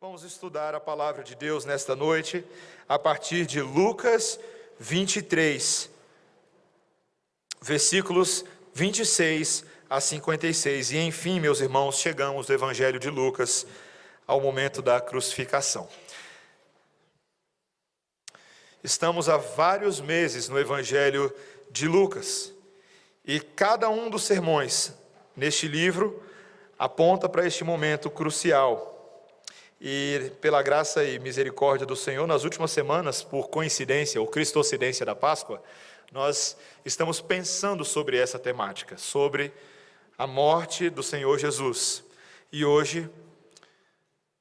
Vamos estudar a palavra de Deus nesta noite, a partir de Lucas 23, versículos 26 a 56. E enfim, meus irmãos, chegamos do Evangelho de Lucas ao momento da crucificação. Estamos há vários meses no Evangelho de Lucas, e cada um dos sermões neste livro aponta para este momento crucial. E pela graça e misericórdia do Senhor, nas últimas semanas, por coincidência ou cristocidência da Páscoa, nós estamos pensando sobre essa temática, sobre a morte do Senhor Jesus. E hoje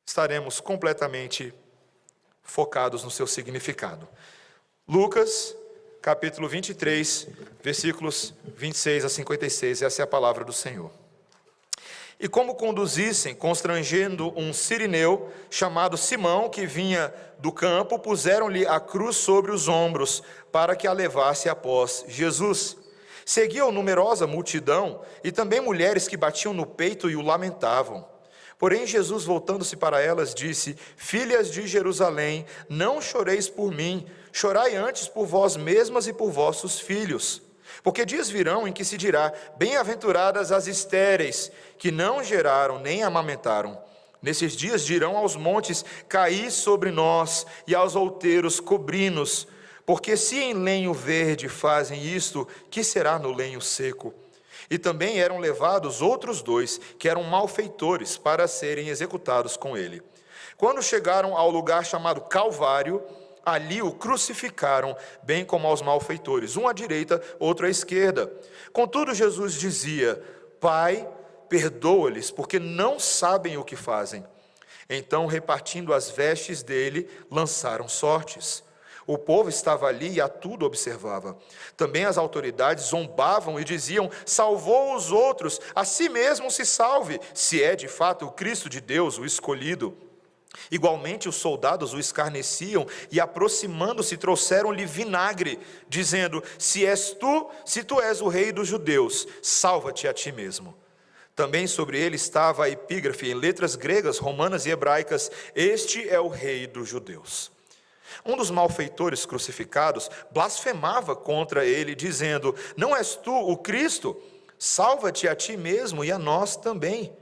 estaremos completamente focados no seu significado. Lucas, capítulo 23, versículos 26 a 56, essa é a palavra do Senhor. E como conduzissem, constrangendo um cirineu, chamado Simão, que vinha do campo, puseram-lhe a cruz sobre os ombros, para que a levasse após Jesus. Seguiam numerosa multidão, e também mulheres que batiam no peito e o lamentavam. Porém, Jesus, voltando-se para elas, disse: Filhas de Jerusalém, não choreis por mim, chorai antes por vós mesmas e por vossos filhos. Porque dias virão em que se dirá: bem-aventuradas as estéreis, que não geraram nem amamentaram. Nesses dias dirão aos montes: caí sobre nós, e aos outeiros: cobri-nos. Porque se em lenho verde fazem isto, que será no lenho seco? E também eram levados outros dois, que eram malfeitores, para serem executados com ele. Quando chegaram ao lugar chamado Calvário, ali o crucificaram, bem como aos malfeitores, um à direita, outro à esquerda. Contudo, Jesus dizia: Pai, perdoa-lhes, porque não sabem o que fazem. Então, repartindo as vestes dele, lançaram sortes. O povo estava ali e a tudo observava. Também as autoridades zombavam e diziam: salvou os outros, a si mesmo se salve, se é de fato o Cristo de Deus, o escolhido. Igualmente os soldados o escarneciam e, aproximando-se, trouxeram-lhe vinagre, dizendo: se tu és o rei dos judeus, salva-te a ti mesmo. Também sobre ele estava a epígrafe em letras gregas, romanas e hebraicas: este é o rei dos judeus. Um dos malfeitores crucificados blasfemava contra ele, dizendo: não és tu o Cristo? Salva-te a ti mesmo e a nós também.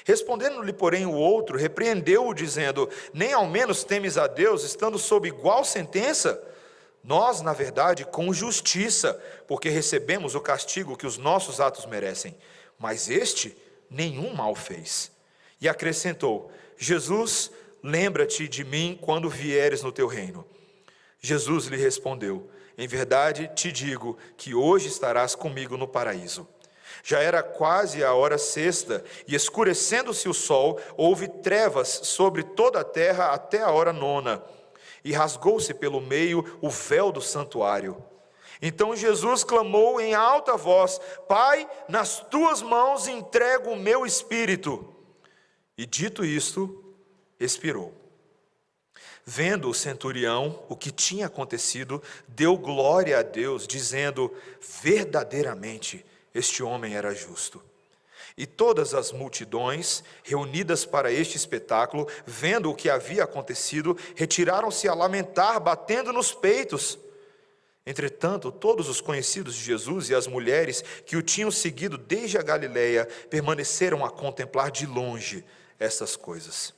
Respondendo-lhe, porém, o outro, repreendeu-o, dizendo: nem ao menos temes a Deus, estando sob igual sentença? Nós, na verdade, com justiça, porque recebemos o castigo que os nossos atos merecem. Mas este nenhum mal fez. E acrescentou: Jesus, lembra-te de mim quando vieres no teu reino. Jesus lhe respondeu: em verdade te digo que hoje estarás comigo no paraíso. Já era quase a hora sexta, e escurecendo-se o sol, houve trevas sobre toda a terra até a hora nona, e rasgou-se pelo meio o véu do santuário. Então Jesus clamou em alta voz: Pai, nas tuas mãos entrego o meu espírito. E dito isto, expirou. Vendo o centurião o que tinha acontecido, deu glória a Deus, dizendo: verdadeiramente este homem era justo. E todas as multidões, reunidas para este espetáculo, vendo o que havia acontecido, retiraram-se a lamentar, batendo nos peitos. Entretanto, todos os conhecidos de Jesus e as mulheres que o tinham seguido desde a Galileia permaneceram a contemplar de longe estas coisas.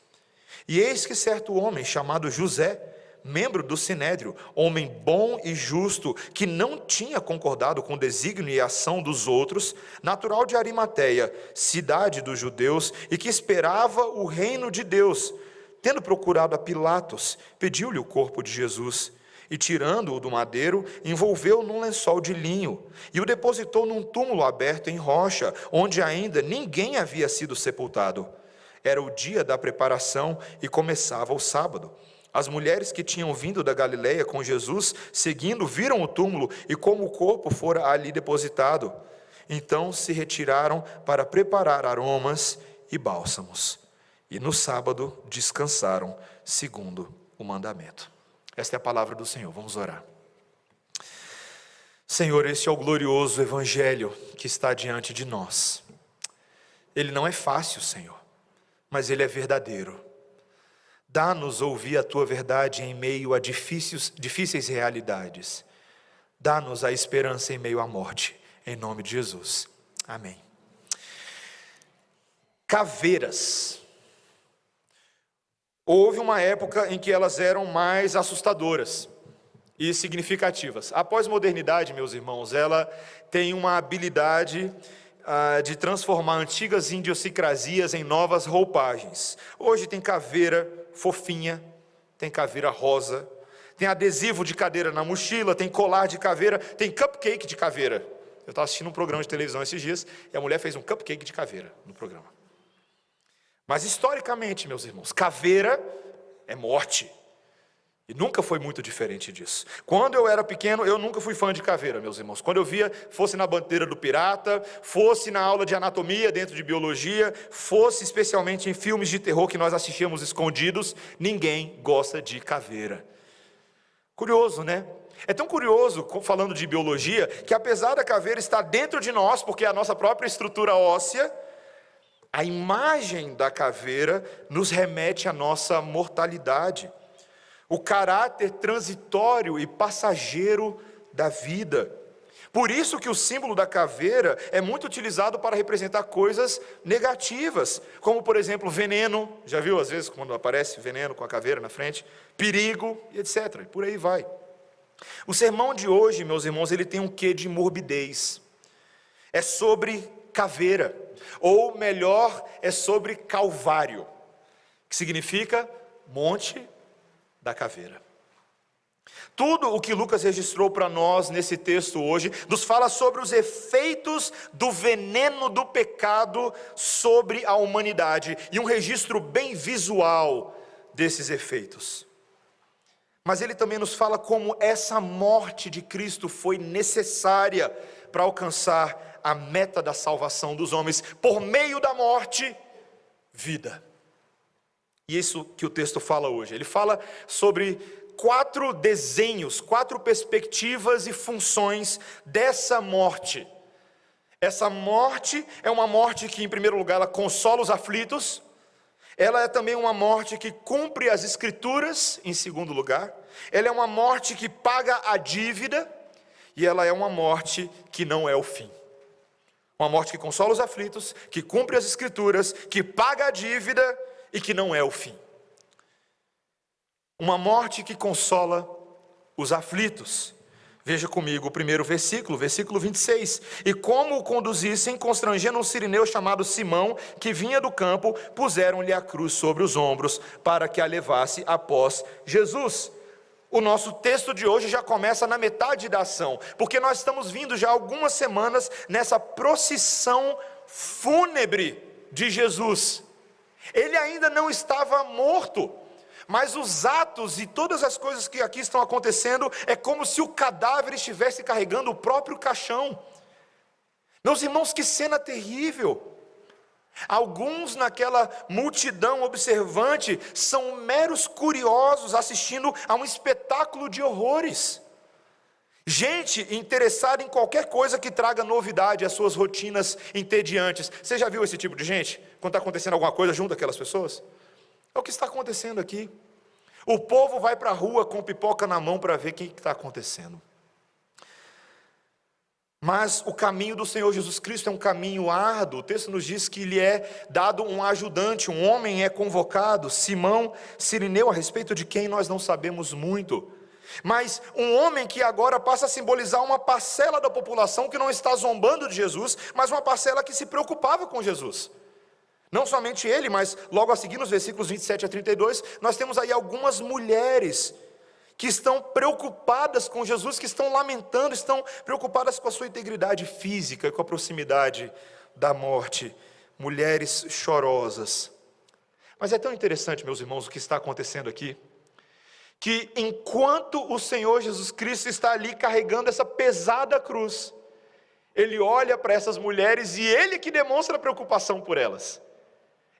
E eis que certo homem chamado José, membro do Sinédrio, homem bom e justo, que não tinha concordado com o desígnio e ação dos outros, natural de Arimateia, cidade dos judeus, e que esperava o reino de Deus, tendo procurado a Pilatos, pediu-lhe o corpo de Jesus, e tirando-o do madeiro, envolveu-o num lençol de linho, e o depositou num túmulo aberto em rocha, onde ainda ninguém havia sido sepultado. Era o dia da preparação e começava o sábado. As mulheres que tinham vindo da Galileia com Jesus, seguindo, viram o túmulo e como o corpo fora ali depositado. Então se retiraram para preparar aromas e bálsamos. E no sábado descansaram, segundo o mandamento. Esta é a palavra do Senhor. Vamos orar. Senhor, este é o glorioso evangelho que está diante de nós. Ele não é fácil, Senhor, mas ele é verdadeiro. Dá-nos ouvir a tua verdade em meio a difíceis realidades. Dá-nos a esperança em meio à morte, em nome de Jesus. Amém. Caveiras. Houve uma época em que elas eram mais assustadoras e significativas. A pós-modernidade, meus irmãos, ela tem uma habilidade de transformar antigas idiosincrasias em novas roupagens. Hoje tem caveira fofinha, tem caveira rosa, tem adesivo de cadeira na mochila, tem colar de caveira, tem cupcake de caveira. Eu estava assistindo um programa de televisão esses dias e a mulher fez um cupcake de caveira no programa. Mas historicamente, meus irmãos, caveira é morte. E nunca foi muito diferente disso. Quando eu era pequeno, eu nunca fui fã de caveira, meus irmãos. Quando eu via, fosse na bandeira do pirata, fosse na aula de anatomia dentro de biologia, fosse especialmente em filmes de terror que nós assistíamos escondidos, ninguém gosta de caveira. Curioso, né? É tão curioso, falando de biologia, que apesar da caveira estar dentro de nós, porque é a nossa própria estrutura óssea, a imagem da caveira nos remete à nossa mortalidade. O caráter transitório e passageiro da vida. Por isso que o símbolo da caveira é muito utilizado para representar coisas negativas, como por exemplo veneno, já viu às vezes quando aparece veneno com a caveira na frente, perigo, etc. E por aí vai. O sermão de hoje, meus irmãos, ele tem um quê de morbidez. É sobre caveira, ou melhor, é sobre Calvário, que significa Monte da Caveira. Tudo o que Lucas registrou para nós nesse texto hoje, nos fala sobre os efeitos do veneno do pecado sobre a humanidade, e um registro bem visual desses efeitos. Mas ele também nos fala como essa morte de Cristo foi necessária para alcançar a meta da salvação dos homens, por meio da morte, vida. E isso que o texto fala hoje. Ele fala sobre 4 desenhos, 4 perspectivas e funções dessa morte. Essa morte é uma morte que, em primeiro lugar, ela consola os aflitos. Ela é também uma morte que cumpre as escrituras, em segundo lugar. Ela é uma morte que paga a dívida. E ela é uma morte que não é o fim. Uma morte que consola os aflitos, que cumpre as escrituras, que paga a dívida e que não é o fim. Uma morte que consola os aflitos. Veja comigo o primeiro versículo 26. E como o conduzissem, constrangendo um sirineu chamado Simão, que vinha do campo, puseram-lhe a cruz sobre os ombros, para que a levasse após Jesus. O nosso texto de hoje já começa na metade da ação, porque nós estamos vindo já algumas semanas nessa procissão fúnebre de Jesus. Ele ainda não estava morto, mas os atos e todas as coisas que aqui estão acontecendo é como se o cadáver estivesse carregando o próprio caixão. Meus irmãos, que cena terrível! Alguns naquela multidão observante são meros curiosos assistindo a um espetáculo de horrores. Gente interessada em qualquer coisa que traga novidade às suas rotinas entediantes. Você já viu esse tipo de gente? Quando está acontecendo alguma coisa junto àquelas pessoas? É o que está acontecendo aqui. O povo vai para a rua com pipoca na mão para ver o que está acontecendo. Mas o caminho do Senhor Jesus Cristo é um caminho árduo. O texto nos diz que lhe é dado um ajudante, um homem é convocado, Simão Cirineu, a respeito de quem nós não sabemos muito. Mas um homem que agora passa a simbolizar uma parcela da população que não está zombando de Jesus, mas uma parcela que se preocupava com Jesus. Não somente ele, mas logo a seguir, nos versículos 27 a 32, nós temos aí algumas mulheres que estão preocupadas com Jesus, que estão lamentando, estão preocupadas com a sua integridade física e com a proximidade da morte. Mulheres chorosas. Mas é tão interessante, meus irmãos, o que está acontecendo aqui, que enquanto o Senhor Jesus Cristo está ali carregando essa pesada cruz, Ele olha para essas mulheres e Ele que demonstra preocupação por elas.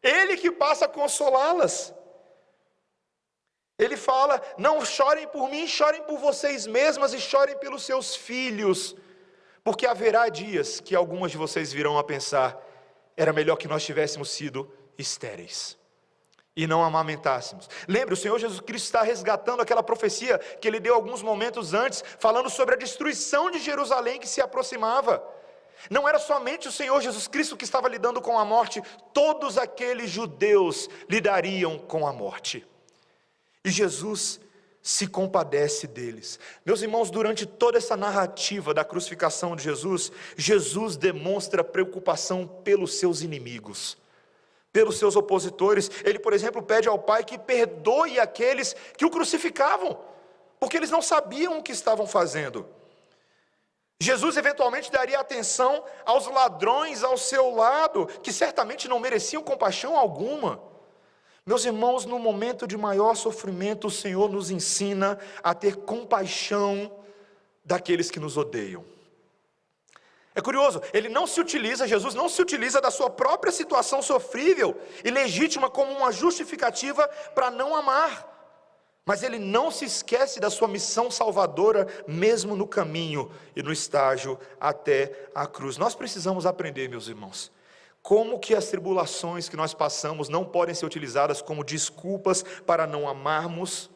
Ele que passa a consolá-las. Ele fala, não chorem por mim, chorem por vocês mesmas e chorem pelos seus filhos, porque haverá dias que algumas de vocês virão a pensar, era melhor que nós tivéssemos sido estéreis. e não amamentássemos. Lembre, o Senhor Jesus Cristo está resgatando aquela profecia que ele deu alguns momentos antes, falando sobre a destruição de Jerusalém que se aproximava. Não era somente o Senhor Jesus Cristo que estava lidando com a morte, todos aqueles judeus lidariam com a morte. E Jesus se compadece deles. Meus irmãos, durante toda essa narrativa da crucificação de Jesus, Jesus demonstra preocupação pelos seus inimigos, pelos seus opositores. Ele, por exemplo, pede ao Pai que perdoe aqueles que o crucificavam, porque eles não sabiam o que estavam fazendo. Jesus eventualmente daria atenção aos ladrões ao seu lado, que certamente não mereciam compaixão alguma. Meus irmãos, no momento de maior sofrimento, o Senhor nos ensina a ter compaixão daqueles que nos odeiam. É curioso, Jesus não se utiliza da sua própria situação sofrível e legítima como uma justificativa para não amar. Mas ele não se esquece da sua missão salvadora, mesmo no caminho e no estágio até a cruz. Nós precisamos aprender, meus irmãos, como que as tribulações que nós passamos não podem ser utilizadas como desculpas para não amarmos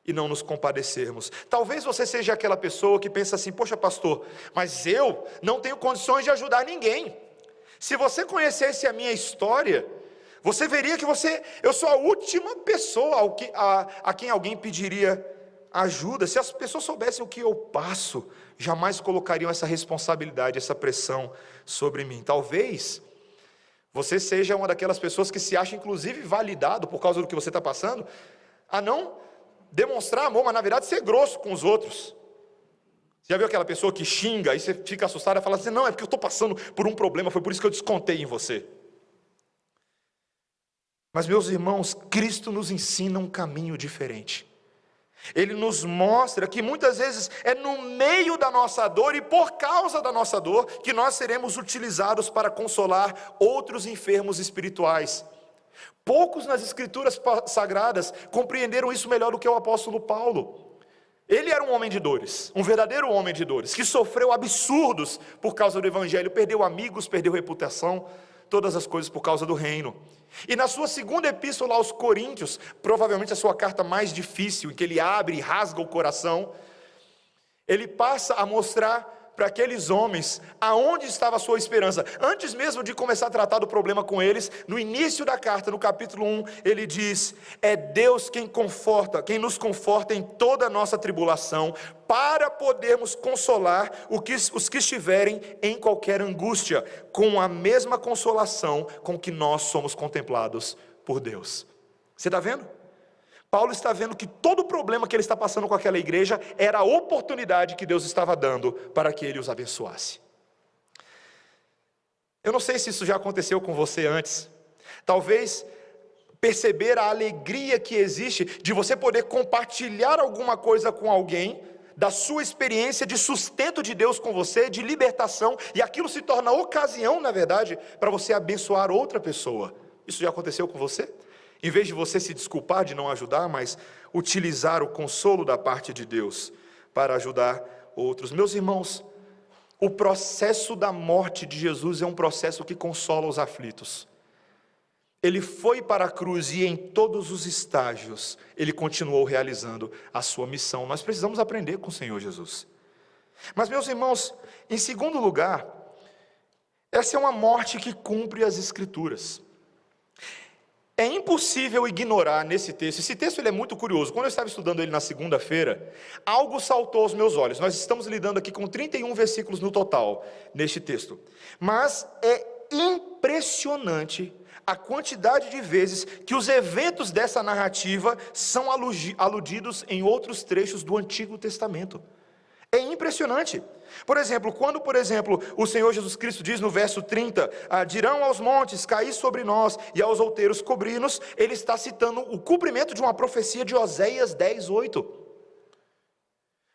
e não nos compadecermos. Talvez você seja aquela pessoa que pensa assim: poxa pastor, mas eu não tenho condições de ajudar ninguém. Se você conhecesse a minha história, você veria que eu sou a última pessoa a quem alguém pediria ajuda. Se as pessoas soubessem o que eu passo, jamais colocariam essa responsabilidade, essa pressão sobre mim. Talvez você seja uma daquelas pessoas que se acha inclusive validado por causa do que você está passando, a não demonstrar amor, mas na verdade ser grosso com os outros. Você já viu aquela pessoa que xinga, aí você fica assustado e fala assim: não, é porque eu estou passando por um problema, foi por isso que eu descontei em você. Mas, meus irmãos, Cristo nos ensina um caminho diferente. Ele nos mostra que muitas vezes é no meio da nossa dor e por causa da nossa dor que nós seremos utilizados para consolar outros enfermos espirituais. Poucos nas Escrituras sagradas compreenderam isso melhor do que o apóstolo Paulo. Ele era um homem de dores, um verdadeiro homem de dores, que sofreu absurdos por causa do Evangelho, perdeu amigos, perdeu reputação, todas as coisas por causa do reino. E na sua segunda epístola aos Coríntios, provavelmente a sua carta mais difícil, em que ele abre e rasga o coração, ele passa a mostrar para aqueles homens aonde estava a sua esperança. Antes mesmo de começar a tratar do problema com eles, no início da carta, no capítulo 1, ele diz: é Deus quem nos conforta em toda a nossa tribulação, para podermos consolar os que estiverem em qualquer angústia, com a mesma consolação com que nós somos contemplados por Deus. Você está vendo? Paulo está vendo que todo o problema que ele está passando com aquela igreja era a oportunidade que Deus estava dando para que ele os abençoasse. Eu não sei se isso já aconteceu com você antes. Talvez perceber a alegria que existe de você poder compartilhar alguma coisa com alguém, da sua experiência de sustento de Deus com você, de libertação, e aquilo se torna ocasião, na verdade, para você abençoar outra pessoa. Isso já aconteceu com você? Em vez de você se desculpar de não ajudar, mas utilizar o consolo da parte de Deus para ajudar outros. Meus irmãos, o processo da morte de Jesus é um processo que consola os aflitos. Ele foi para a cruz e em todos os estágios ele continuou realizando a sua missão. Nós precisamos aprender com o Senhor Jesus. Mas, meus irmãos, em segundo lugar, essa é uma morte que cumpre as Escrituras. É impossível ignorar nesse texto, esse texto ele é muito curioso. Quando eu estava estudando ele na segunda-feira, algo saltou aos meus olhos. Nós estamos lidando aqui com 31 versículos no total, neste texto. Mas é impressionante a quantidade de vezes que os eventos dessa narrativa são aludidos em outros trechos do Antigo Testamento. É impressionante. Por exemplo, quando, o Senhor Jesus Cristo diz no verso 30, dirão aos montes, caí sobre nós, e aos outeiros cobrir-nos, ele está citando o cumprimento de uma profecia de Oséias 10:8.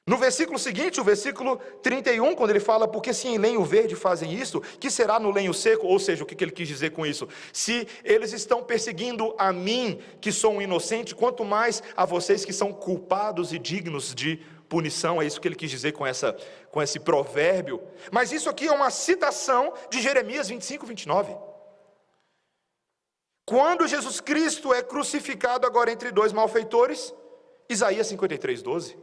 No versículo seguinte, o versículo 31, quando ele fala, porque se em lenho verde fazem isso, que será no lenho seco? Ou seja, o que ele quis dizer com isso? Se eles estão perseguindo a mim, que sou um inocente, quanto mais a vocês que são culpados e dignos de punição. É isso que ele quis dizer com esse provérbio. Mas isso aqui é uma citação de Jeremias 25:29. Quando Jesus Cristo é crucificado agora entre dois malfeitores, Isaías 53:12,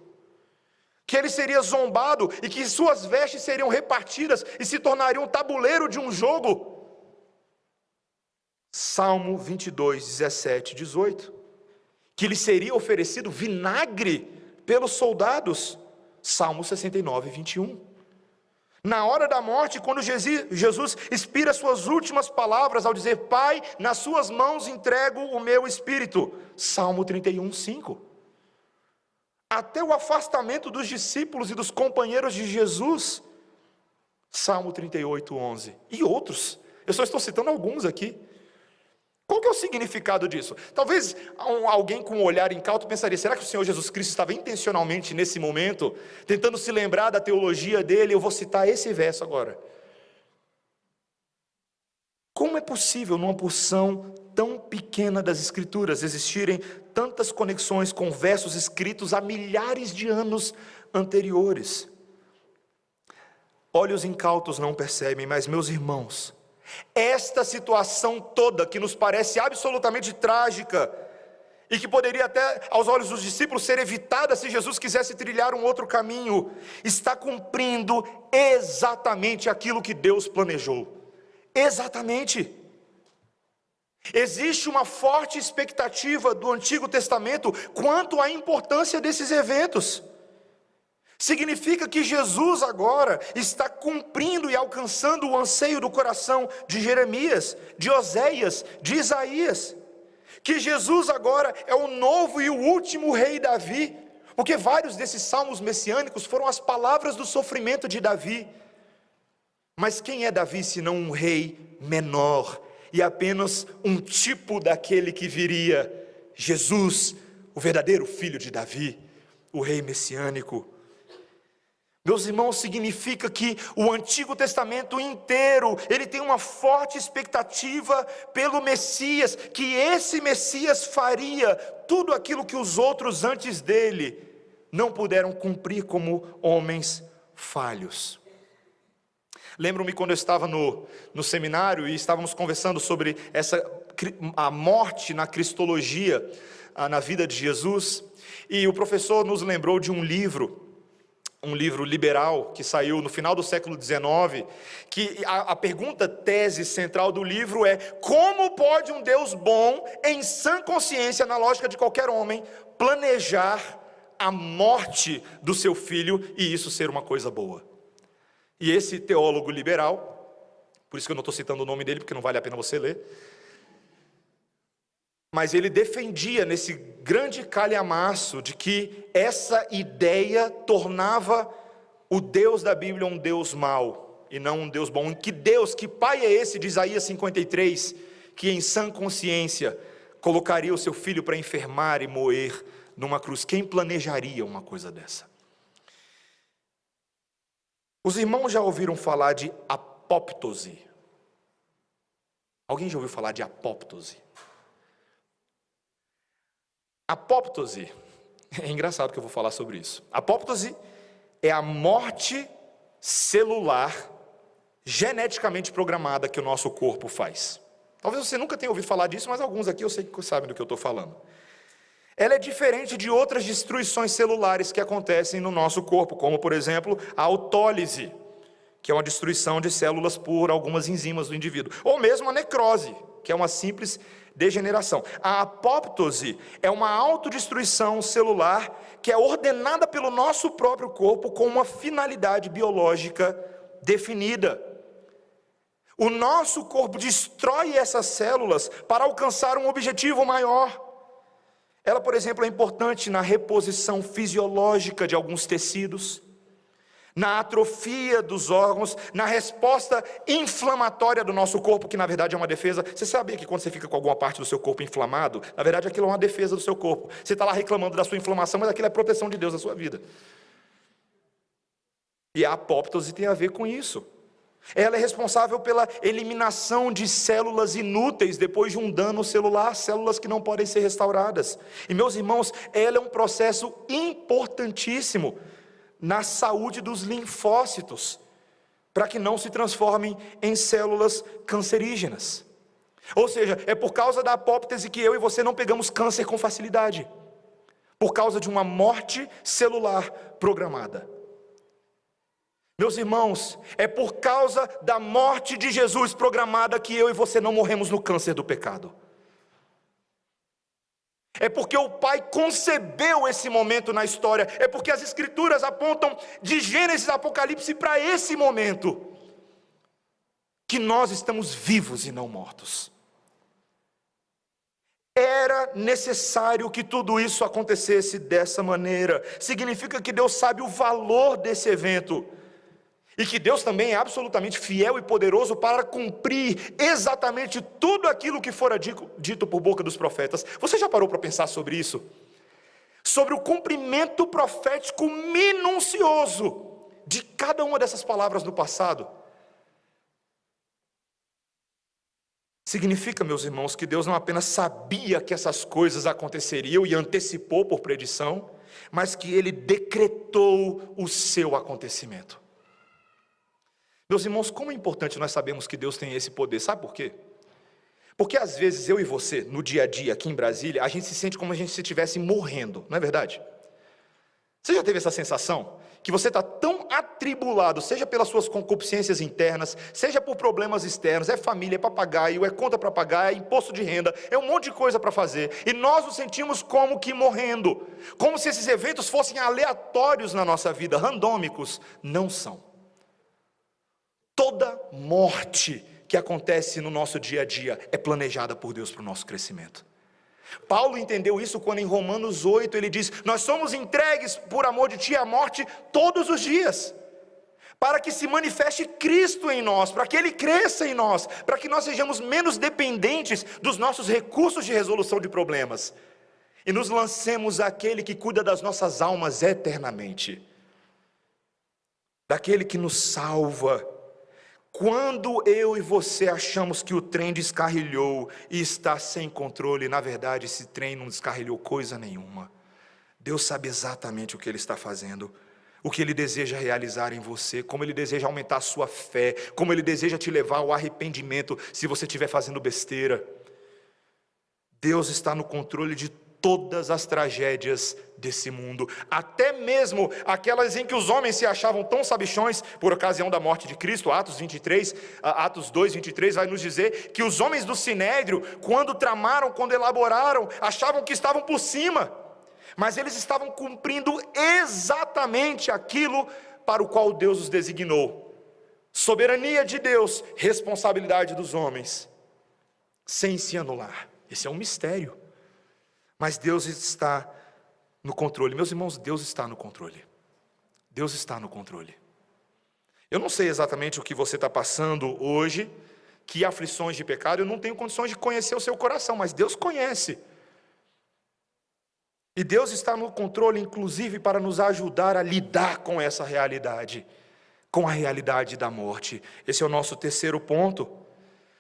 que ele seria zombado e que suas vestes seriam repartidas e se tornariam um tabuleiro de um jogo. Salmo 22:17-18, que lhe seria oferecido vinagre pelos soldados. Salmo 69:21. Na hora da morte, quando Jesus expira suas últimas palavras ao dizer: Pai, nas suas mãos entrego o meu espírito. Salmo 31:5. Até o afastamento dos discípulos e dos companheiros de Jesus. Salmo 38:11. E outros. Eu só estou citando alguns aqui. Qual que é o significado disso? Talvez alguém com um olhar incauto pensaria: será que o Senhor Jesus Cristo estava intencionalmente nesse momento, tentando se lembrar da teologia dele? Eu vou citar esse verso agora. Como é possível, numa porção tão pequena das Escrituras, existirem tantas conexões com versos escritos há milhares de anos anteriores? Olhos incautos não percebem, mas meus irmãos, esta situação toda, que nos parece absolutamente trágica, e que poderia até, aos olhos dos discípulos, ser evitada se Jesus quisesse trilhar um outro caminho, está cumprindo exatamente aquilo que Deus planejou. Exatamente. Existe uma forte expectativa do Antigo Testamento quanto à importância desses eventos. Significa que Jesus agora está cumprindo e alcançando o anseio do coração de Jeremias, de Oséias, de Isaías. Que Jesus agora é o novo e o último rei Davi, porque vários desses salmos messiânicos foram as palavras do sofrimento de Davi. Mas quem é Davi senão um rei menor e apenas um tipo daquele que viria? Jesus, o verdadeiro filho de Davi, o rei messiânico. Meus irmãos, significa que o Antigo Testamento inteiro, ele tem uma forte expectativa pelo Messias, que esse Messias faria tudo aquilo que os outros antes dele não puderam cumprir como homens falhos. Lembro-me quando eu estava no seminário e estávamos conversando sobre a morte na cristologia, na vida de Jesus, e o professor nos lembrou de um livro liberal que saiu no final do século XIX, que a pergunta tese central do livro é: como pode um Deus bom, em sã consciência, na lógica de qualquer homem, planejar a morte do seu filho e isso ser uma coisa boa? E esse teólogo liberal, por isso que eu não estou citando o nome dele, porque não vale a pena você ler, mas ele defendia nesse grande calhamaço de que essa ideia tornava o Deus da Bíblia um Deus mau e não um Deus bom. Que pai é esse de Isaías 53, que em sã consciência colocaria o seu filho para enfermar e moer numa cruz? Quem planejaria uma coisa dessa? Os irmãos já ouviram falar de apóptose? Alguém já ouviu falar de apóptose? Apóptose, é engraçado que eu vou falar sobre isso. Apóptose é a morte celular geneticamente programada que o nosso corpo faz. Talvez você nunca tenha ouvido falar disso, mas alguns aqui eu sei que sabem do que eu estou falando. Ela é diferente de outras destruições celulares que acontecem no nosso corpo, como por exemplo a autólise, que é uma destruição de células por algumas enzimas do indivíduo, ou mesmo a necrose, que é uma simples degeneração. A apóptose é uma autodestruição celular que é ordenada pelo nosso próprio corpo com uma finalidade biológica definida. O nosso corpo destrói essas células para alcançar um objetivo maior. Ela, por exemplo, é importante na reposição fisiológica de alguns tecidos, na atrofia dos órgãos, na resposta inflamatória do nosso corpo, que na verdade é uma defesa. Você sabia que quando você fica com alguma parte do seu corpo inflamado, na verdade aquilo é uma defesa do seu corpo. Você está lá reclamando da sua inflamação, mas aquilo é proteção de Deus na sua vida. E a apóptose tem a ver com isso. Ela é responsável pela eliminação de células inúteis depois de um dano celular, células que não podem ser restauradas. E meus irmãos, ela é um processo importantíssimo na saúde dos linfócitos, para que não se transformem em células cancerígenas. Ou seja, é por causa da apóptose que eu e você não pegamos câncer com facilidade. Por causa de uma morte celular programada. Meus irmãos, é por causa da morte de Jesus programada que eu e você não morremos no câncer do pecado. É porque o Pai concebeu esse momento na história. É porque as Escrituras apontam de Gênesis a Apocalipse para esse momento, que nós estamos vivos e não mortos. Era necessário que tudo isso acontecesse dessa maneira. Significa que Deus sabe o valor desse evento. E que Deus também é absolutamente fiel e poderoso para cumprir exatamente tudo aquilo que fora dito por boca dos profetas. Você já parou para pensar sobre isso? Sobre o cumprimento profético minucioso de cada uma dessas palavras no passado. Significa, meus irmãos, que Deus não apenas sabia que essas coisas aconteceriam e antecipou por predição, mas que Ele decretou o seu acontecimento. Meus irmãos, como é importante nós sabermos que Deus tem esse poder, sabe por quê? Porque às vezes eu e você, no dia a dia aqui em Brasília, a gente se sente como se a gente estivesse morrendo, não é verdade? Você já teve essa sensação? Que você está tão atribulado, seja pelas suas concupiscências internas, seja por problemas externos, é família, é papagaio, é conta para pagar, é imposto de renda, é um monte de coisa para fazer, e nós nos sentimos como que morrendo, como se esses eventos fossem aleatórios na nossa vida, randômicos. Não são. Toda morte que acontece no nosso dia a dia é planejada por Deus para o nosso crescimento. Paulo entendeu isso quando em Romanos 8 ele diz: nós somos entregues por amor de ti à morte todos os dias, para que se manifeste Cristo em nós, para que Ele cresça em nós, para que nós sejamos menos dependentes dos nossos recursos de resolução de problemas, e nos lancemos àquele que cuida das nossas almas eternamente, daquele que nos salva. Quando eu e você achamos que o trem descarrilhou e está sem controle, na verdade esse trem não descarrilhou coisa nenhuma. Deus sabe exatamente o que Ele está fazendo, o que Ele deseja realizar em você, como Ele deseja aumentar a sua fé, como Ele deseja te levar ao arrependimento se você estiver fazendo besteira. Deus está no controle de todas as tragédias desse mundo, até mesmo aquelas em que os homens se achavam tão sabichões por ocasião da morte de Cristo. Atos 2, 23 vai nos dizer que os homens do Sinédrio, quando tramaram, quando elaboraram, achavam que estavam por cima, mas eles estavam cumprindo exatamente aquilo para o qual Deus os designou. Soberania de Deus, responsabilidade dos homens, sem se anular. Esse é um mistério. Mas Deus está no controle. Meus irmãos, Deus está no controle. Deus está no controle. Eu não sei exatamente o que você está passando hoje, que aflições de pecado, eu não tenho condições de conhecer o seu coração, mas Deus conhece. E Deus está no controle, inclusive, para nos ajudar a lidar com essa realidade, com a realidade da morte. Esse é o nosso terceiro ponto.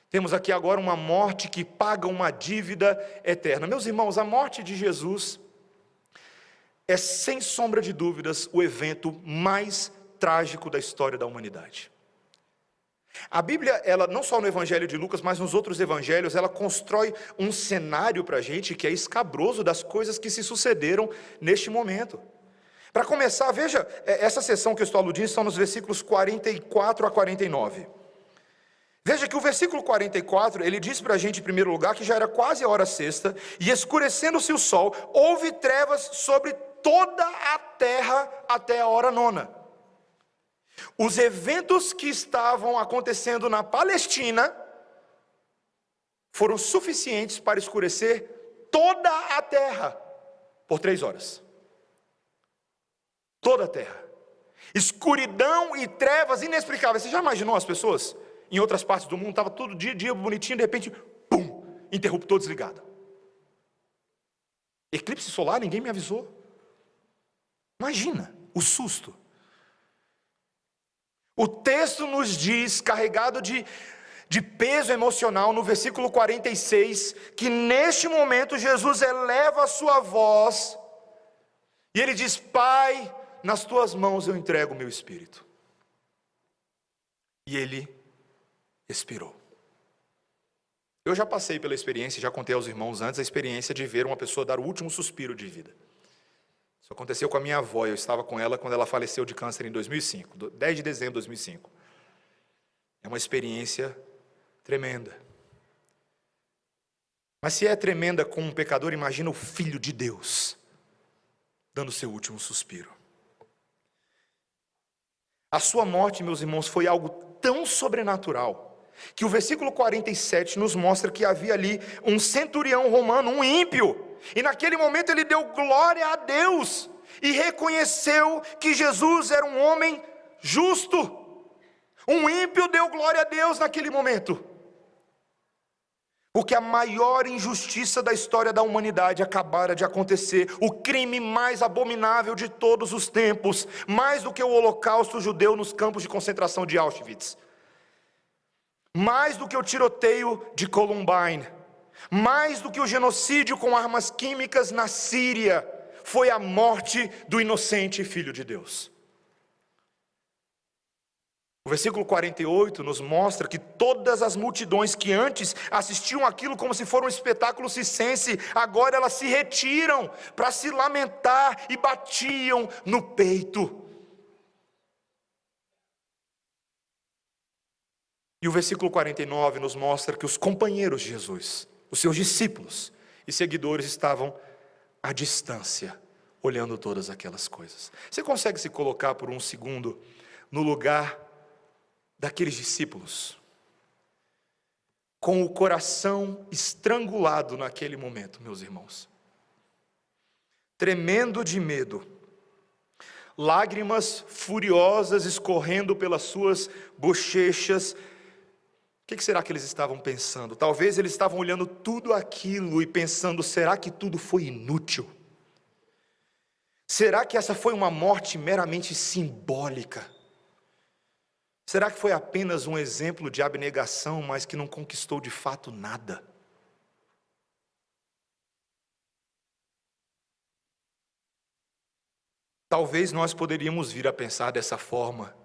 Temos aqui agora uma morte que paga uma dívida eterna. Meus irmãos, a morte de Jesus é, sem sombra de dúvidas, o evento mais trágico da história da humanidade. A Bíblia, ela, não só no Evangelho de Lucas, mas nos outros evangelhos, ela constrói um cenário para a gente que é escabroso das coisas que se sucederam neste momento. Para começar, veja, essa seção que eu estou aludindo são nos versículos 44 a 49. Veja que o versículo 44, ele diz para a gente, em primeiro lugar, que já era quase a hora sexta, e escurecendo-se o sol, houve trevas sobre toda a terra até a hora nona. Os eventos que estavam acontecendo na Palestina foram suficientes para escurecer toda a terra por 3 horas. Toda a terra. Escuridão e trevas inexplicáveis. Você já imaginou as pessoas? Em outras partes do mundo, estava todo dia bonitinho, de repente, pum, interruptor desligado. Eclipse solar, ninguém me avisou. Imagina o susto. O texto nos diz, carregado de peso emocional, no versículo 46, que neste momento Jesus eleva a sua voz, e ele diz: Pai, nas tuas mãos eu entrego o meu espírito. E ele expirou. Eu já passei pela experiência, já contei aos irmãos antes, a experiência de ver uma pessoa dar o último suspiro de vida. Isso aconteceu com a minha avó, eu estava com ela quando ela faleceu de câncer em 2005, 10 de dezembro de 2005. É uma experiência tremenda. Mas se é tremenda com um pecador, imagina o Filho de Deus dando seu último suspiro. A sua morte, meus irmãos, foi algo tão sobrenatural, que o versículo 47 nos mostra que havia ali um centurião romano, um ímpio, e naquele momento ele deu glória a Deus, e reconheceu que Jesus era um homem justo. Um ímpio deu glória a Deus naquele momento, porque a maior injustiça da história da humanidade acabara de acontecer, o crime mais abominável de todos os tempos, mais do que o holocausto judeu nos campos de concentração de Auschwitz, mais do que o tiroteio de Columbine, mais do que o genocídio com armas químicas na Síria, foi a morte do inocente Filho de Deus. O versículo 48 nos mostra que todas as multidões que antes assistiam aquilo como se fosse um espetáculo circense, agora elas se retiram para se lamentar e batiam no peito. E o versículo 49 nos mostra que os companheiros de Jesus, os seus discípulos e seguidores estavam à distância, olhando todas aquelas coisas. Você consegue se colocar por um segundo no lugar daqueles discípulos, com o coração estrangulado naquele momento, meus irmãos, tremendo de medo, lágrimas furiosas escorrendo pelas suas bochechas. O que será que eles estavam pensando? Talvez eles estavam olhando tudo aquilo e pensando: será que tudo foi inútil? Será que essa foi uma morte meramente simbólica? Será que foi apenas um exemplo de abnegação, mas que não conquistou de fato nada? Talvez nós poderíamos vir a pensar dessa forma,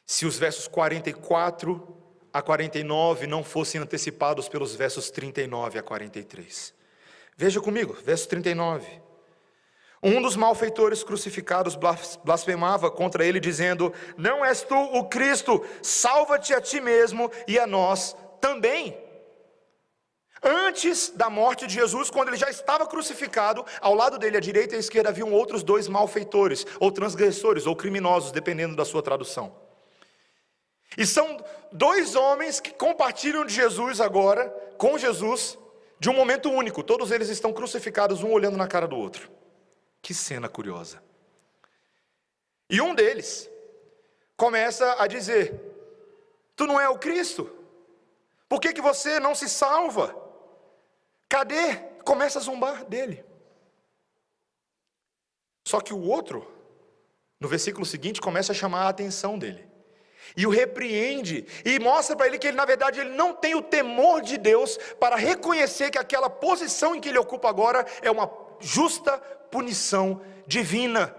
se os versos 44 a 49 não fossem antecipados pelos versos 39 a 43. Veja comigo, verso 39. Um dos malfeitores crucificados blasfemava contra ele, dizendo: não és tu o Cristo, salva-te a ti mesmo e a nós também. Antes da morte de Jesus, quando ele já estava crucificado, ao lado dele, à direita e à esquerda, haviam outros dois malfeitores, ou transgressores, ou criminosos, dependendo da sua tradução. E são dois homens que compartilham de Jesus agora, com Jesus, de um momento único. Todos eles estão crucificados, um olhando na cara do outro. Que cena curiosa. E um deles começa a dizer: tu não é o Cristo? Por que você não se salva? Cadê? Começa a zombar dele. Só que o outro, no versículo seguinte, começa a chamar a atenção dele. E o repreende, e mostra para ele que ele, na verdade, ele não tem o temor de Deus para reconhecer que aquela posição em que ele ocupa agora é uma justa punição divina.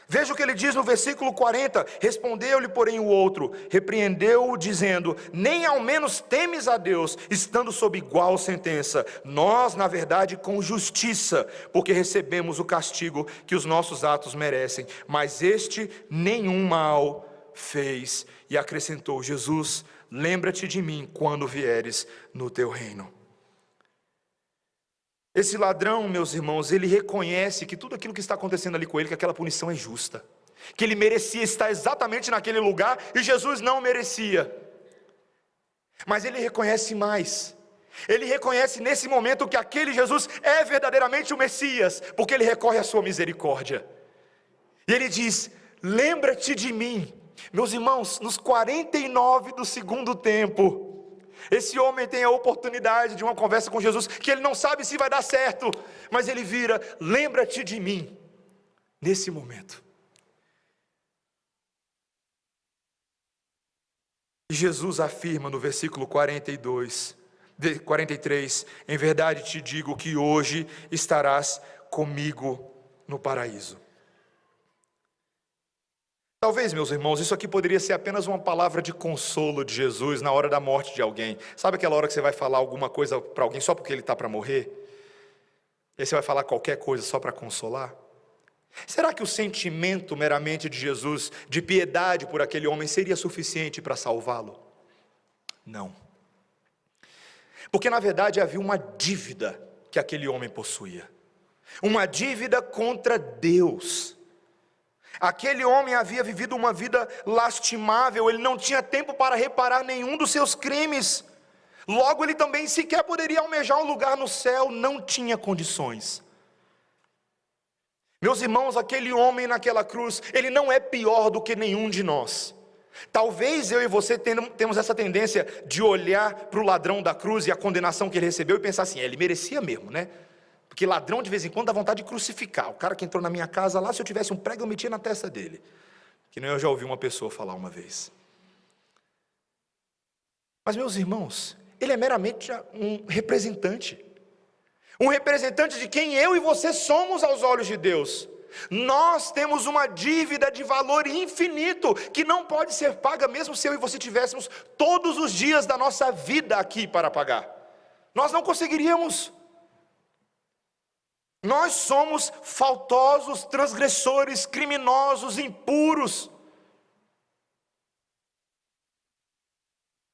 Veja o que ele diz no versículo 40. Respondeu-lhe, porém, o outro, repreendeu-o, dizendo: nem ao menos temes a Deus, estando sob igual sentença. Nós, na verdade, com justiça, porque recebemos o castigo que os nossos atos merecem, mas este nenhum mal fez. E acrescentou: Jesus, lembra-te de mim quando vieres no teu reino. Esse ladrão, meus irmãos, ele reconhece que tudo aquilo que está acontecendo ali com ele, que aquela punição é justa, que ele merecia estar exatamente naquele lugar e Jesus não merecia. Mas ele reconhece mais. Ele reconhece nesse momento que aquele Jesus é verdadeiramente o Messias, porque ele recorre à sua misericórdia. E ele diz: lembra-te de mim. Meus irmãos, nos 49 do segundo tempo, esse homem tem a oportunidade de uma conversa com Jesus, que ele não sabe se vai dar certo, mas ele vira: lembra-te de mim, nesse momento. E Jesus afirma no versículo 43, em verdade te digo que hoje estarás comigo no paraíso. Talvez, meus irmãos, isso aqui poderia ser apenas uma palavra de consolo de Jesus na hora da morte de alguém. Sabe aquela hora que você vai falar alguma coisa para alguém só porque ele está para morrer? E aí você vai falar qualquer coisa só para consolar? Será que o sentimento meramente de Jesus, de piedade por aquele homem, seria suficiente para salvá-lo? Não. Porque na verdade havia uma dívida que aquele homem possuía. Uma dívida contra Deus. Aquele homem havia vivido uma vida lastimável, ele não tinha tempo para reparar nenhum dos seus crimes. Logo, ele também sequer poderia almejar um lugar no céu, não tinha condições. Meus irmãos, aquele homem naquela cruz, ele não é pior do que nenhum de nós. Talvez eu e você temos essa tendência de olhar para o ladrão da cruz e a condenação que ele recebeu e pensar assim, ele merecia mesmo, né? Porque ladrão de vez em quando dá vontade de crucificar. O cara que entrou na minha casa lá, se eu tivesse um prego eu metia na testa dele. Que nem eu já ouvi uma pessoa falar uma vez. Mas meus irmãos, ele é meramente um representante. Um representante de quem eu e você somos aos olhos de Deus. Nós temos uma dívida de valor infinito, que não pode ser paga mesmo se eu e você tivéssemos todos os dias da nossa vida aqui para pagar. Nós não conseguiríamos. Nós somos faltosos, transgressores, criminosos, impuros.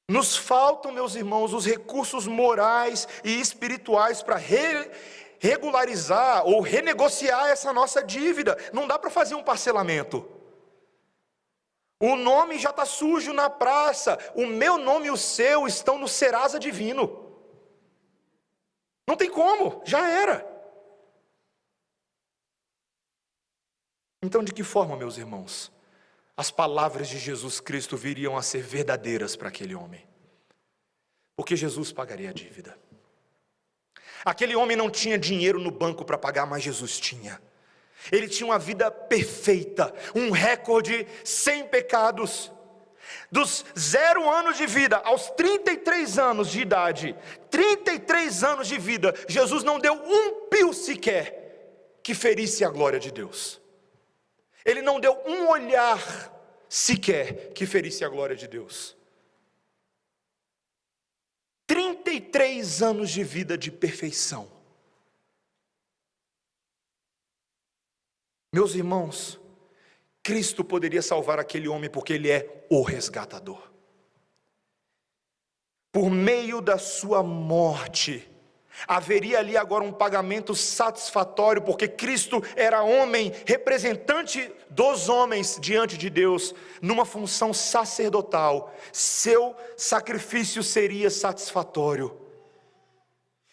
Nos faltam, meus irmãos, os recursos morais e espirituais para regularizar ou renegociar essa nossa dívida. Não dá para fazer um parcelamento. O nome já está sujo na praça. O meu nome e o seu estão no Serasa Divino. Não tem como, já era. Então, de que forma, meus irmãos, as palavras de Jesus Cristo viriam a ser verdadeiras para aquele homem? Porque Jesus pagaria a dívida. Aquele homem não tinha dinheiro no banco para pagar, mas Jesus tinha. Ele tinha uma vida perfeita, um recorde sem pecados. Dos 0 anos de vida aos 33 anos de idade, 33 anos de vida, Jesus não deu um pio sequer que ferisse a glória de Deus. Ele não deu um olhar sequer que ferisse a glória de Deus. 33 anos de vida de perfeição. Meus irmãos, Cristo poderia salvar aquele homem porque Ele é o resgatador. Por meio da sua morte, haveria ali agora um pagamento satisfatório, porque Cristo era homem, representante dos homens diante de Deus, numa função sacerdotal. Seu sacrifício seria satisfatório.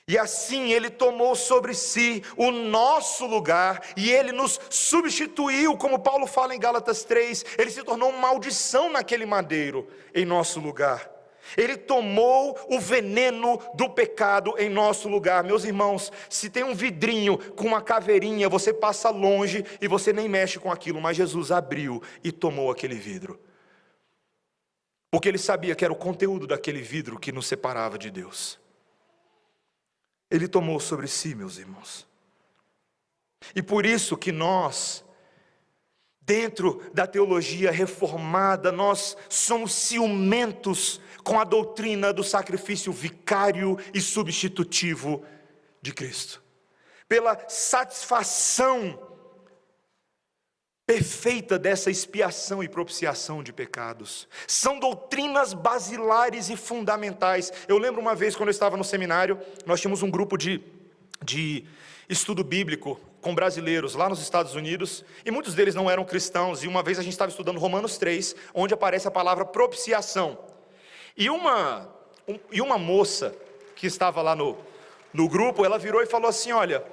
E assim Ele tomou sobre si o nosso lugar, e Ele nos substituiu, como Paulo fala em Gálatas 3, Ele se tornou uma maldição naquele madeiro, em nosso lugar. Ele tomou o veneno do pecado em nosso lugar. Meus irmãos, se tem um vidrinho com uma caveirinha, você passa longe e você nem mexe com aquilo, mas Jesus abriu e tomou aquele vidro. Porque Ele sabia que era o conteúdo daquele vidro que nos separava de Deus. Ele tomou sobre si, meus irmãos. E por isso que nós, dentro da teologia reformada, nós somos ciumentos com a doutrina do sacrifício vicário e substitutivo de Cristo. Pela satisfação perfeita dessa expiação e propiciação de pecados. São doutrinas basilares e fundamentais. Eu lembro uma vez, quando eu estava no seminário, nós tínhamos um grupo de estudo bíblico com brasileiros lá nos Estados Unidos, e muitos deles não eram cristãos, e uma vez a gente estava estudando Romanos 3, onde aparece a palavra propiciação. E uma moça que estava lá no grupo, ela virou e falou assim, olha,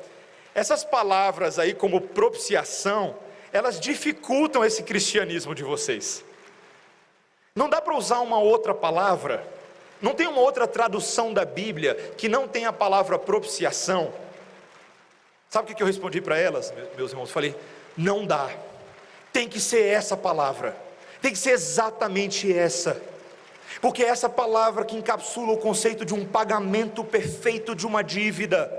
essas palavras aí como propiciação, elas dificultam esse cristianismo de vocês. Não dá para usar uma outra palavra? Não tem uma outra tradução da Bíblia que não tenha a palavra propiciação? Sabe o que eu respondi para elas, meus irmãos? Falei, não dá. Tem que ser essa palavra. Tem que ser exatamente essa. Porque é essa palavra que encapsula o conceito de um pagamento perfeito de uma dívida,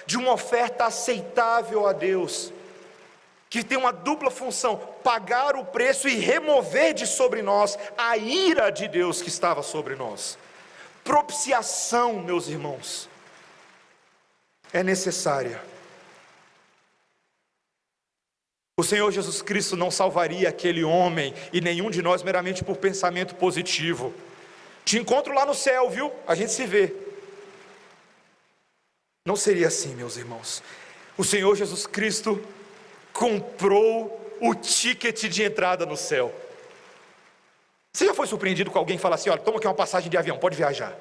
de uma oferta aceitável a Deus. que tem uma dupla função: pagar o preço e remover de sobre nós a ira de Deus que estava sobre nós. Propiciação, meus irmãos, é necessária. O Senhor Jesus Cristo não salvaria aquele homem e nenhum de nós meramente por pensamento positivo. Te encontro lá no céu, viu? A gente se vê. Não seria assim, meus irmãos. O Senhor Jesus Cristo comprou o ticket de entrada no céu. Você já foi surpreendido com alguém que fala assim: olha, toma aqui uma passagem de avião, pode viajar?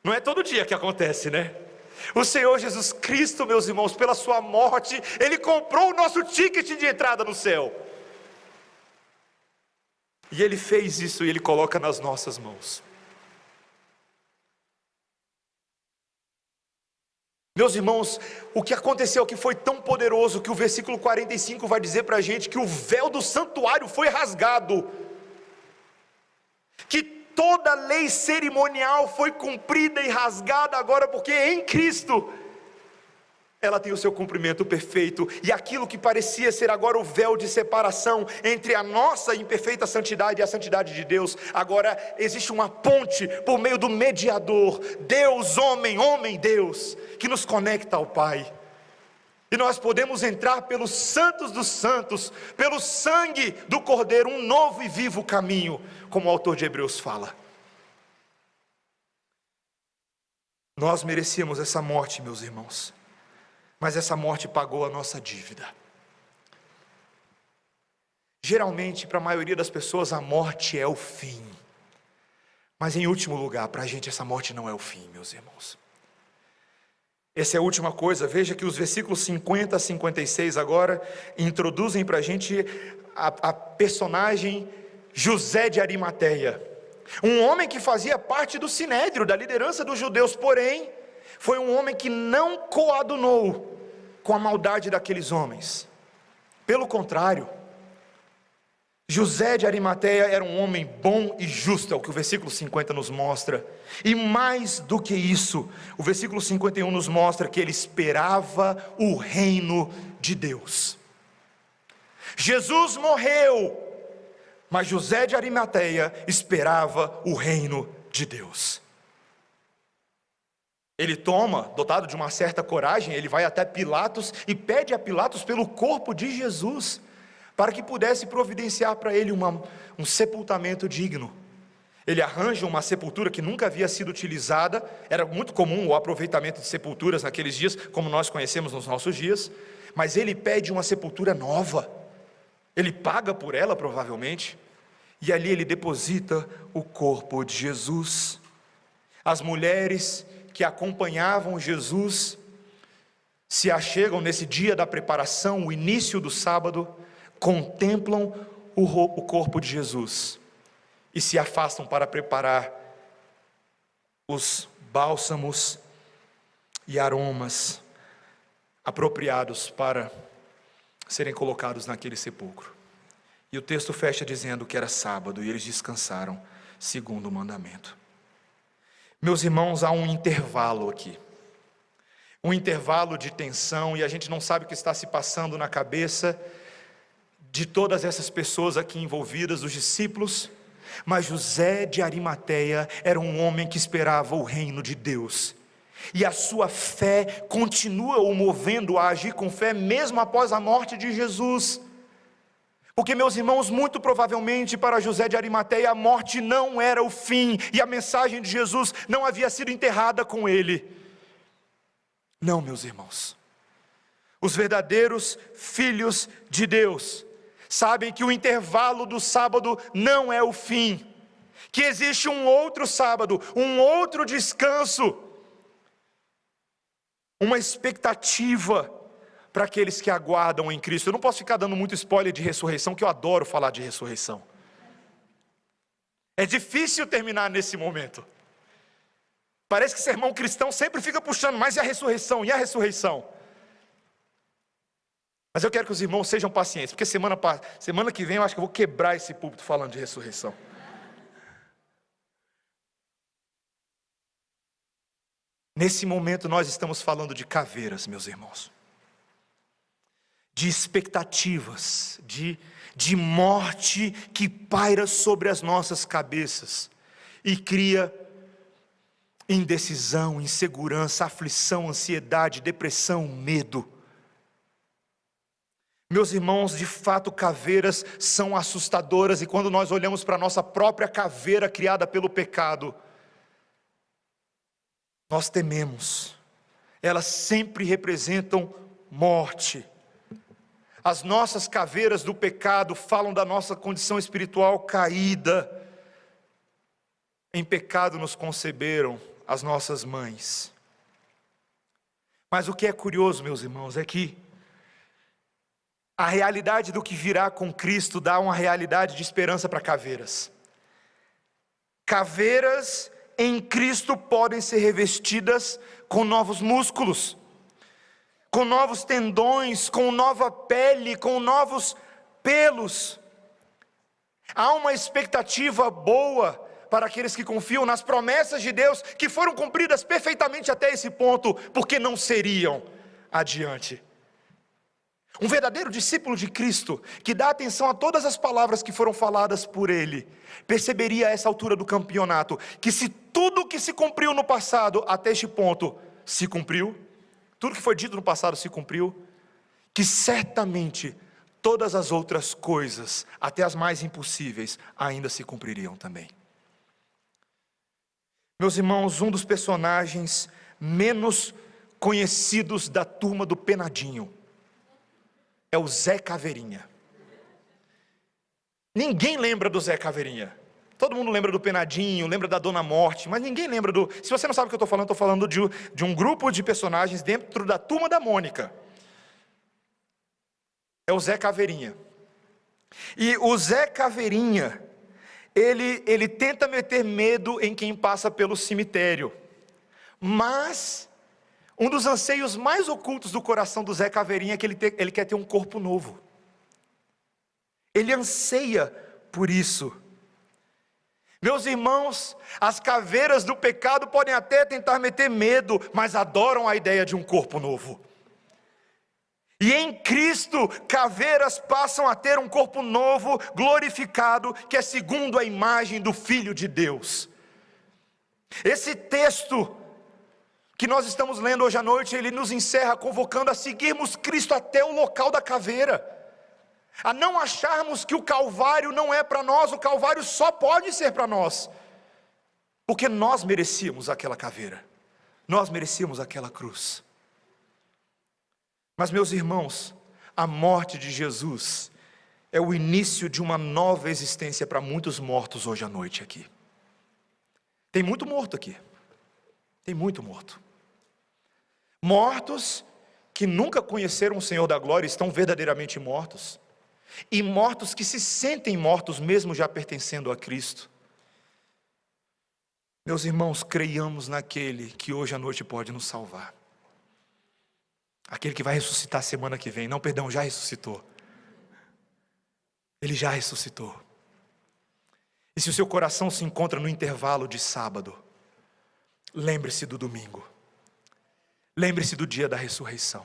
Não é todo dia que acontece, né? O Senhor Jesus Cristo, meus irmãos, pela sua morte, Ele comprou o nosso ticket de entrada no céu. E Ele fez isso e Ele coloca nas nossas mãos. Meus irmãos, o que aconteceu aqui foi tão poderoso que o versículo 45 vai dizer para a gente que o véu do santuário foi rasgado, que toda a lei cerimonial foi cumprida e rasgada agora, porque em Cristo ela tem o seu cumprimento perfeito, e aquilo que parecia ser agora o véu de separação entre a nossa imperfeita santidade e a santidade de Deus, agora existe uma ponte por meio do mediador, Deus, homem, homem, Deus, que nos conecta ao Pai, e nós podemos entrar pelos santos dos santos, pelo sangue do Cordeiro, um novo e vivo caminho, como o autor de Hebreus fala. Nós merecíamos essa morte, meus irmãos, mas essa morte pagou a nossa dívida. Geralmente, para a maioria das pessoas, a morte é o fim, mas em último lugar, para a gente essa morte não é o fim, meus irmãos. Essa é a última coisa. Veja que os versículos 50 a 56 agora introduzem para a gente a personagem José de Arimateia, um homem que fazia parte do sinédrio, da liderança dos judeus, porém foi um homem que não coadunou com a maldade daqueles homens. Pelo contrário, José de Arimateia era um homem bom e justo, é o que o versículo 50 nos mostra. E mais do que isso, o versículo 51 nos mostra que ele esperava o reino de Deus. Jesus morreu, mas José de Arimateia esperava o reino de Deus. Ele dotado de uma certa coragem, ele vai até Pilatos e pede a Pilatos pelo corpo de Jesus, para que pudesse providenciar para ele um sepultamento digno. Ele arranja uma sepultura que nunca havia sido utilizada. Era muito comum o aproveitamento de sepulturas naqueles dias, como nós conhecemos nos nossos dias, mas ele pede uma sepultura nova, ele paga por ela provavelmente, e ali ele deposita o corpo de Jesus. As mulheres que acompanhavam Jesus se achegam nesse dia da preparação, o início do sábado, contemplam o corpo de Jesus e se afastam para preparar os bálsamos e aromas apropriados para serem colocados naquele sepulcro. E o texto fecha dizendo que era sábado e eles descansaram segundo o mandamento. Meus irmãos, há um intervalo aqui, um intervalo de tensão, e a gente não sabe o que está se passando na cabeça de todas essas pessoas aqui envolvidas, os discípulos, mas José de Arimateia era um homem que esperava o reino de Deus, e a sua fé continua o movendo a agir com fé, mesmo após a morte de Jesus, porque, meus irmãos, muito provavelmente para José de Arimateia a morte não era o fim, e a mensagem de Jesus não havia sido enterrada com ele. Não, meus irmãos, os verdadeiros filhos de Deus sabem que o intervalo do sábado não é o fim, que existe um outro sábado, um outro descanso, uma expectativa para aqueles que aguardam em Cristo. Eu não posso ficar dando muito spoiler de ressurreição, que eu adoro falar de ressurreição. É difícil terminar nesse momento. Parece que sermão cristão sempre fica puxando, mas e a ressurreição? E a ressurreição? Mas eu quero que os irmãos sejam pacientes, porque semana que vem eu acho que eu vou quebrar esse púlpito falando de ressurreição. Nesse momento nós estamos falando de caveiras, meus irmãos. de expectativas, de morte que paira sobre as nossas cabeças e cria indecisão, insegurança, aflição, ansiedade, depressão, medo. Meus irmãos, de fato, caveiras são assustadoras, e quando nós olhamos para a nossa própria caveira criada pelo pecado, nós tememos. Elas sempre representam morte. As nossas caveiras do pecado falam da nossa condição espiritual caída. Em pecado nos conceberam as nossas mães. Mas o que é curioso, meus irmãos, é que a realidade do que virá com Cristo dá uma realidade de esperança para caveiras. Caveiras em Cristo podem ser revestidas com novos músculos, com novos tendões, com nova pele, com novos pelos. Há uma expectativa boa para aqueles que confiam nas promessas de Deus, que foram cumpridas perfeitamente até esse ponto, porque não seriam adiante. Um verdadeiro discípulo de Cristo, que dá atenção a todas as palavras que foram faladas por Ele, perceberia a essa altura do campeonato, que se tudo que se cumpriu no passado, até este ponto, se cumpriu, tudo que foi dito no passado se cumpriu, que certamente todas as outras coisas, até as mais impossíveis, ainda se cumpririam também. Meus irmãos, um dos personagens menos conhecidos da turma do Penadinho é o Zé Caveirinha. Ninguém lembra do Zé Caveirinha. Todo mundo lembra do Penadinho, lembra da Dona Morte, mas ninguém lembra do... Se você não sabe o que eu estou falando de um grupo de personagens dentro da turma da Mônica. É o Zé Caveirinha. E o Zé Caveirinha, ele tenta meter medo em quem passa pelo cemitério. Mas um dos anseios mais ocultos do coração do Zé Caveirinha é que ele quer ter um corpo novo. Ele anseia por isso. Meus irmãos, as caveiras do pecado podem até tentar meter medo, mas adoram a ideia de um corpo novo. E em Cristo, caveiras passam a ter um corpo novo, glorificado, que é segundo a imagem do Filho de Deus. Esse texto que nós estamos lendo hoje à noite, ele nos encerra convocando a seguirmos Cristo até o local da caveira, a não acharmos que o Calvário não é para nós, o Calvário só pode ser para nós, porque nós merecíamos aquela caveira, nós merecíamos aquela cruz. Mas meus irmãos, a morte de Jesus é o início de uma nova existência para muitos mortos hoje à noite aqui. Tem muito morto aqui, tem muito morto. Mortos que nunca conheceram o Senhor da glória, estão verdadeiramente mortos. E mortos que se sentem mortos mesmo já pertencendo a Cristo. Meus irmãos, creiamos naquele que hoje à noite pode nos salvar. Aquele que vai ressuscitar semana que vem. Não, perdão, já ressuscitou. Ele já ressuscitou. E se o seu coração se encontra no intervalo de sábado, lembre-se do domingo. Lembre-se do dia da ressurreição.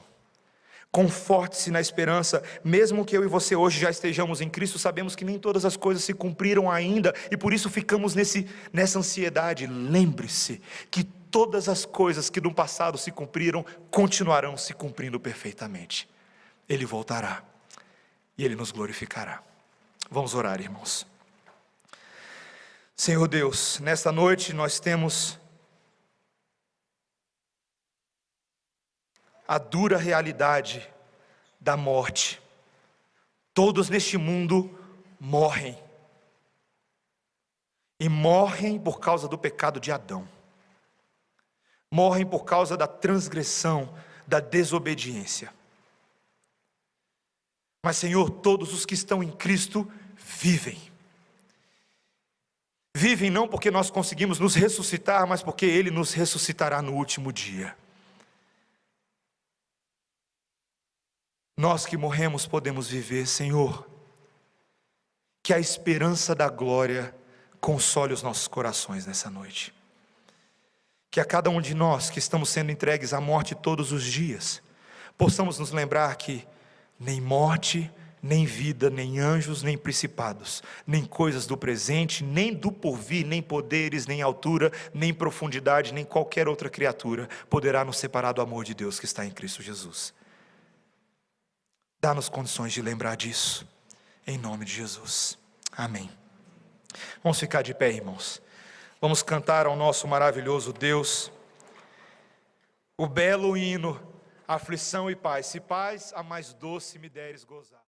Conforte-se na esperança, mesmo que eu e você hoje já estejamos em Cristo, sabemos que nem todas as coisas se cumpriram ainda, e por isso ficamos nessa ansiedade. Lembre-se que todas as coisas que no passado se cumpriram, continuarão se cumprindo perfeitamente. Ele voltará, e Ele nos glorificará. Vamos orar, irmãos. Senhor Deus, nesta noite nós temos a dura realidade da morte. Todos neste mundo morrem. E morrem por causa do pecado de Adão. Morrem por causa da transgressão, da desobediência. Mas, Senhor, todos os que estão em Cristo vivem. Vivem não porque nós conseguimos nos ressuscitar, mas porque Ele nos ressuscitará no último dia. Nós que morremos podemos viver, Senhor, que a esperança da glória console os nossos corações nessa noite. Que a cada um de nós que estamos sendo entregues à morte todos os dias, possamos nos lembrar que nem morte, nem vida, nem anjos, nem principados, nem coisas do presente, nem do porvir, nem poderes, nem altura, nem profundidade, nem qualquer outra criatura poderá nos separar do amor de Deus que está em Cristo Jesus. Dá-nos condições de lembrar disso, em nome de Jesus. Amém. Vamos ficar de pé, irmãos. Vamos cantar ao nosso maravilhoso Deus o belo hino, aflição e paz. Se paz a mais doce me deres gozar.